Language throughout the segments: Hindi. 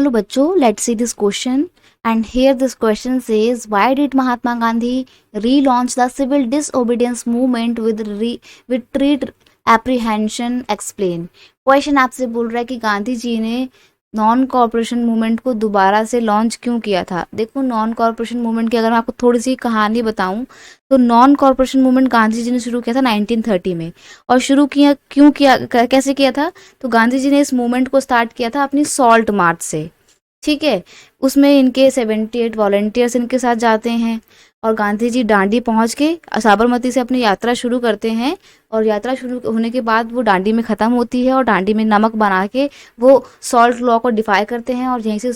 Hello bachcho, let's see this question. And here this question says, why did Mahatma Gandhi relaunch the civil disobedience movement with treat apprehension? Explain. Question आपसे बोल रहा है कि गांधी जी ने नॉन कॉर्पोरेशन मूवमेंट को दोबारा से लॉन्च क्यों किया था। देखो, नॉन कॉर्पोरेशन मूवमेंट की अगर मैं आपको थोड़ी सी कहानी बताऊं तो non corporation movement Gandhi ji ने शुरू किया था 1930 में। और शुरू किया क्यों किया, कैसे किया था, तो गांधी जी ने इस मूवमेंट को स्टार्ट किया था अपनी सॉल्ट मार्च से। ठीक है, उसमें इनके 78 वॉलंटियर्स इनके साथ जाते हैं और गांधी जी डांडी पहुंच के साबरमती से अपनी यात्रा शुरू करते हैं। और यात्रा शुरू होने के बाद वो डांडी में ख़त्म होती है और डांडी में नमक बना के वो सॉल्ट लॉ को डिफाई करते हैं और यहीं से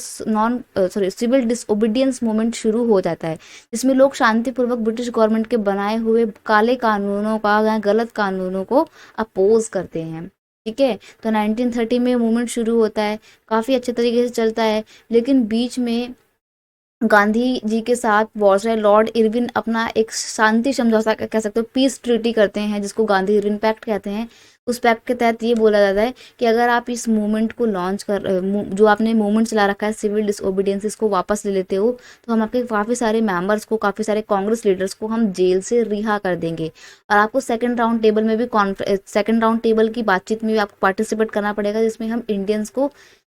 सिविल डिसओबीडियंस मूवमेंट शुरू हो जाता है, जिसमें लोग शांतिपूर्वक ब्रिटिश गवर्नमेंट के बनाए हुए काले कानूनों का या गलत कानूनों को अपोज करते हैं। ठीक है, तो 1930 में मूवमेंट शुरू होता है, काफ़ी अच्छे तरीके से चलता है। लेकिन बीच में गांधी जी के साथ वायसराय लॉर्ड इरविन अपना एक शांति समझौता कह सकते हो, पीस ट्रीटी करते हैं, जिसको गांधी इरविन पैक्ट कहते हैं। उस पैक्ट के तहत ये बोला जाता है कि अगर आप इस मूवमेंट को लॉन्च कर जो आपने मूवमेंट चला रखा है सिविल डिसओबीडियंस, इसको वापस ले लेते हो तो हम आपके काफ़ी सारे मेंबर्स को, काफ़ी सारे कांग्रेस लीडर्स को हम जेल से रिहा कर देंगे और आपको सेकंड राउंड टेबल में भी सेकंड राउंड टेबल की बातचीत में भी आपको पार्टिसिपेट करना पड़ेगा, जिसमें हम इंडियंस को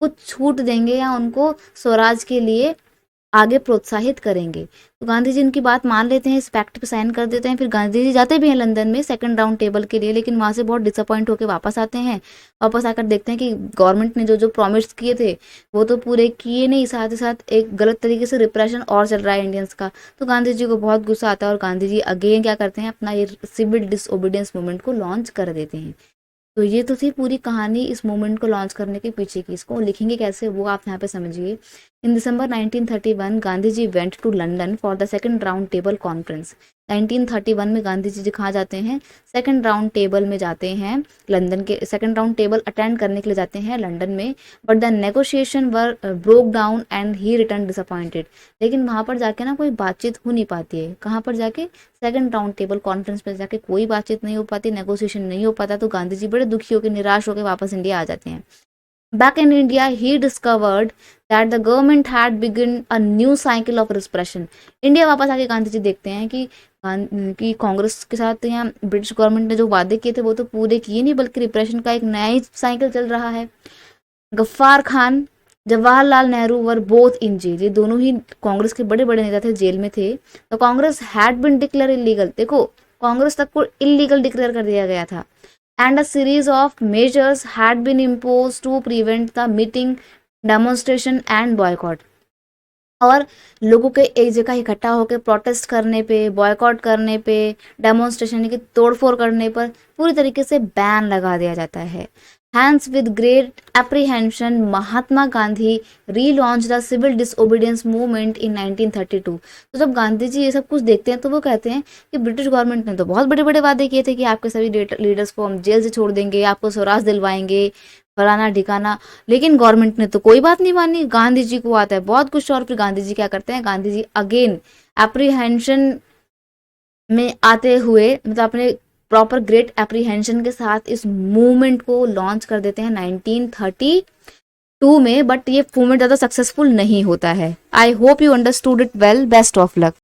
कुछ छूट देंगे या उनको स्वराज के लिए आगे प्रोत्साहित करेंगे। तो गांधी जी उनकी बात मान लेते हैं, इस पैक्ट पे साइन कर देते हैं। फिर गांधी जी जाते भी हैं लंदन में सेकंड राउंड टेबल के लिए, लेकिन वहाँ से बहुत डिसअपॉइंट होकर वापस आते हैं। वापस आकर देखते हैं कि गवर्नमेंट ने जो जो प्रॉमिस किए थे वो तो पूरे किए नहीं, साथ ही साथ एक गलत तरीके से रिप्रेशन और चल रहा है इंडियंस का। तो गांधी जी को बहुत गुस्सा आता है और गांधी जी अगेन क्या करते हैं, अपना ये सिविल डिसओबीडियंस मूवमेंट को लॉन्च कर देते हैं। तो ये तो थी पूरी कहानी इस मूवमेंट को लॉन्च करने के पीछे की। इसको लिखेंगे कैसे वो आप यहाँ पे समझिए। In December 1931 Gandhi ji went to London for the second round table conference. 1931 में गांधी जी कहाँ जाते हैं, सेकंड राउंड टेबल में जाते हैं, लंदन के सेकंड राउंड टेबल अटेंड करने के लिए जाते हैं लंदन में। But the negotiation were broke down and he return disappointed. लेकिन वहाँ पर जाके ना कोई बातचीत हो नहीं पाती है। कहाँ पर जाके, सेकंड राउंड टेबल कॉन्फ्रेंस पर जाके कोई बातचीत नहीं हो पाती, नेगोशिएशन नहीं हो पाता। तो गांधी जी बड़े दुखी होकर, निराश होकर वापस इंडिया आ जाते हैं। Back in India, he discovered that the government had begun a new cycle of repression. India वापस आके गांधी जी देखते हैं कि कांग्रेस के साथ या ब्रिटिश गवर्नमेंट ने जो वादे किए थे वो तो पूरे किए नहीं, बल्कि रिप्रेशन का एक नया ही साइकिल चल रहा है। Ghaffar Khan, Jawaharlal Nehru were both in jail. ये दोनों ही कांग्रेस के बड़े बड़े नेता थे, जेल में थे। तो Congress had been declare illegal. देखो, कांग्रेस तक को इलीगल डिक्लेयर कर दिया गया था। And a series of measures had been imposed to prevent the meeting, demonstration and boycott. और लोगों के एक जगह इकट्ठा होकर प्रोटेस्ट करने पे, बॉयकॉट करने पे, डेमोन्स्ट्रेशन की तोड़फोड़ करने पर पूरी तरीके से बैन लगा दिया जाता है। Hence with great apprehension Mahatma Gandhi relaunch the civil disobedience movement in 1932। तो जब गांधी जी ये सब कुछ देखते हैं तो वो कहते हैं कि ब्रिटिश गवर्नमेंट ने तो बहुत बड़े बड़े वादे किए थे कि आपके सभी लीडर्स को हम जेल से छोड़ देंगे, आपको स्वराज दिलवाएंगे, फलाना ठिकाना, लेकिन गवर्नमेंट ने तो कोई बात नहीं मानी। गांधी जी को आता है बहुत कुछ और फिर गांधी जी क्या करते हैं, गांधी जी अगेन एप्रीहेंशन में आते हुए, मतलब अपने प्रॉपर ग्रेट एप्रीहेंशन के साथ इस मूवमेंट को लॉन्च कर देते हैं 1932 में। बट ये मूवमेंट ज़्यादा सक्सेसफुल नहीं होता है। I hope you understood it well. Best of luck.